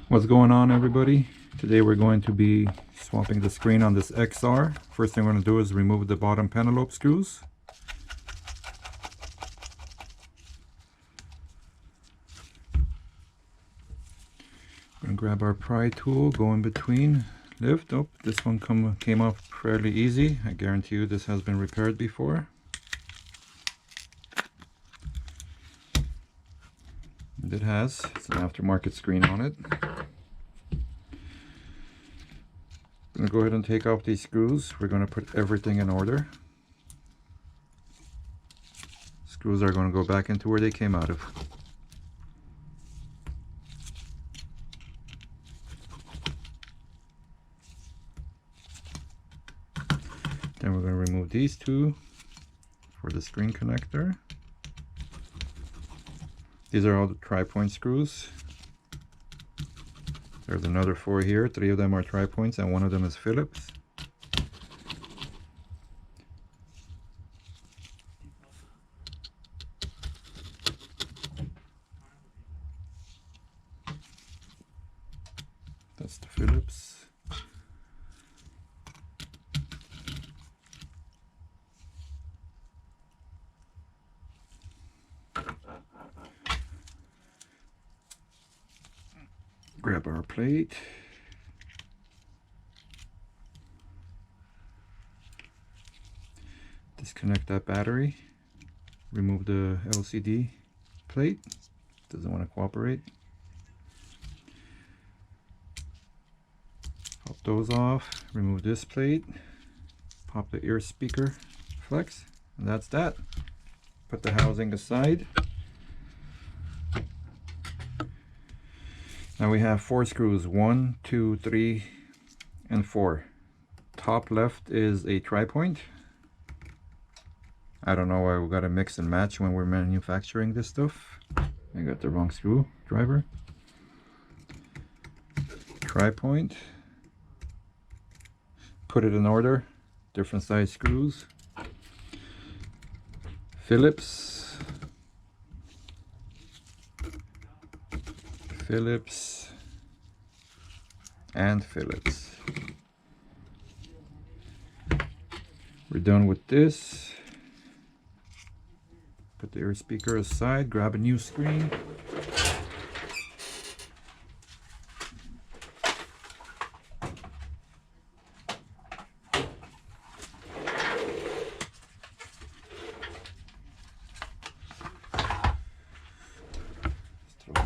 What's going on, everybody? Today we're going to be swapping the screen on this XR. First thing we're going to do is remove the bottom Pentelobe screws. We're going to grab our pry tool, go in between, lift up. This one came off fairly easy. I guarantee you this has been repaired before. And it has. It's an aftermarket screen on it. I'm going to go ahead and take off these screws. We're going to put everything in order. Screws are going to go back into where they came out of. Then we're going to remove these two for the screen connector. These are all the tri-point screws. There's another 4 here. 3 of them are tri-points and 1 of them is Phillips. That's the Phillips. Grab our plate. Disconnect that battery. Remove the LCD plate. Doesn't want to cooperate. Pop those off. Remove this plate. Pop the ear speaker flex. And that's that. Put the housing aside. Now we have 4 screws, 1, 2, 3, and 4. Top left is a tri-point. I don't know why we gotta mix and match when we're manufacturing this stuff. I got the wrong screwdriver. Tri-point. Put it in order. Different size screws. Phillips. Phillips and Phillips. We're done with this. Put the ear speaker aside, grab a new screen.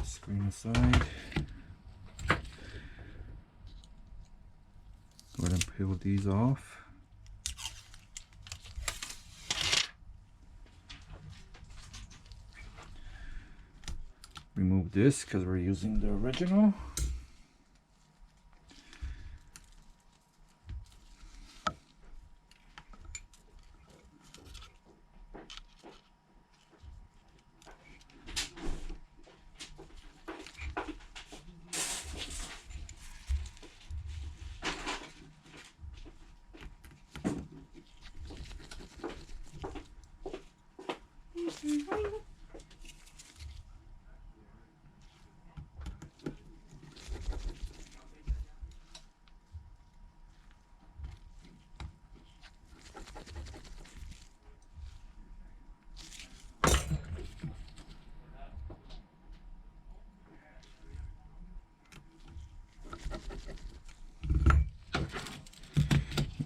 Screen aside. Go ahead and peel these off. Remove this because we're using the original.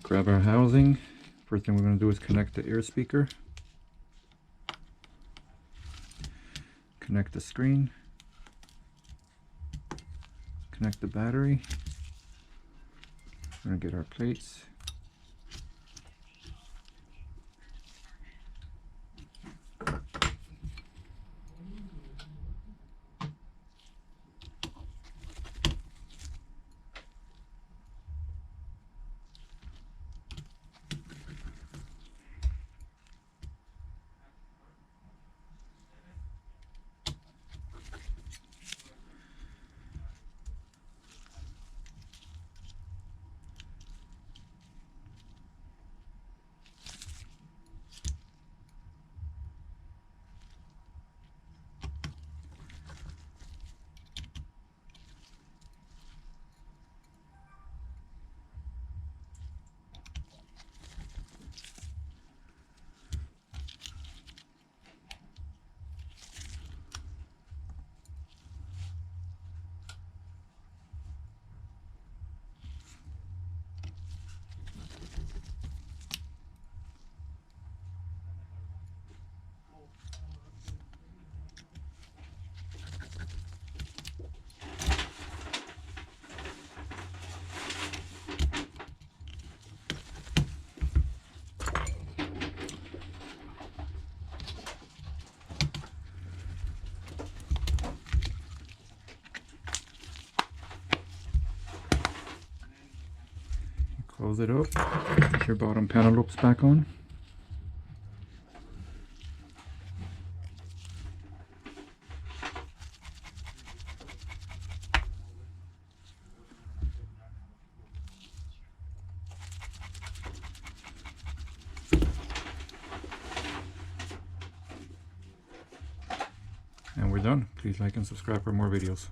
Grab our housing. First thing we're going to do is connect the ear speaker. Connect the screen. Connect the battery. We're going to get our plates. Close it up. Put your bottom Pentelobes back on. And we're done. Please like and subscribe for more videos.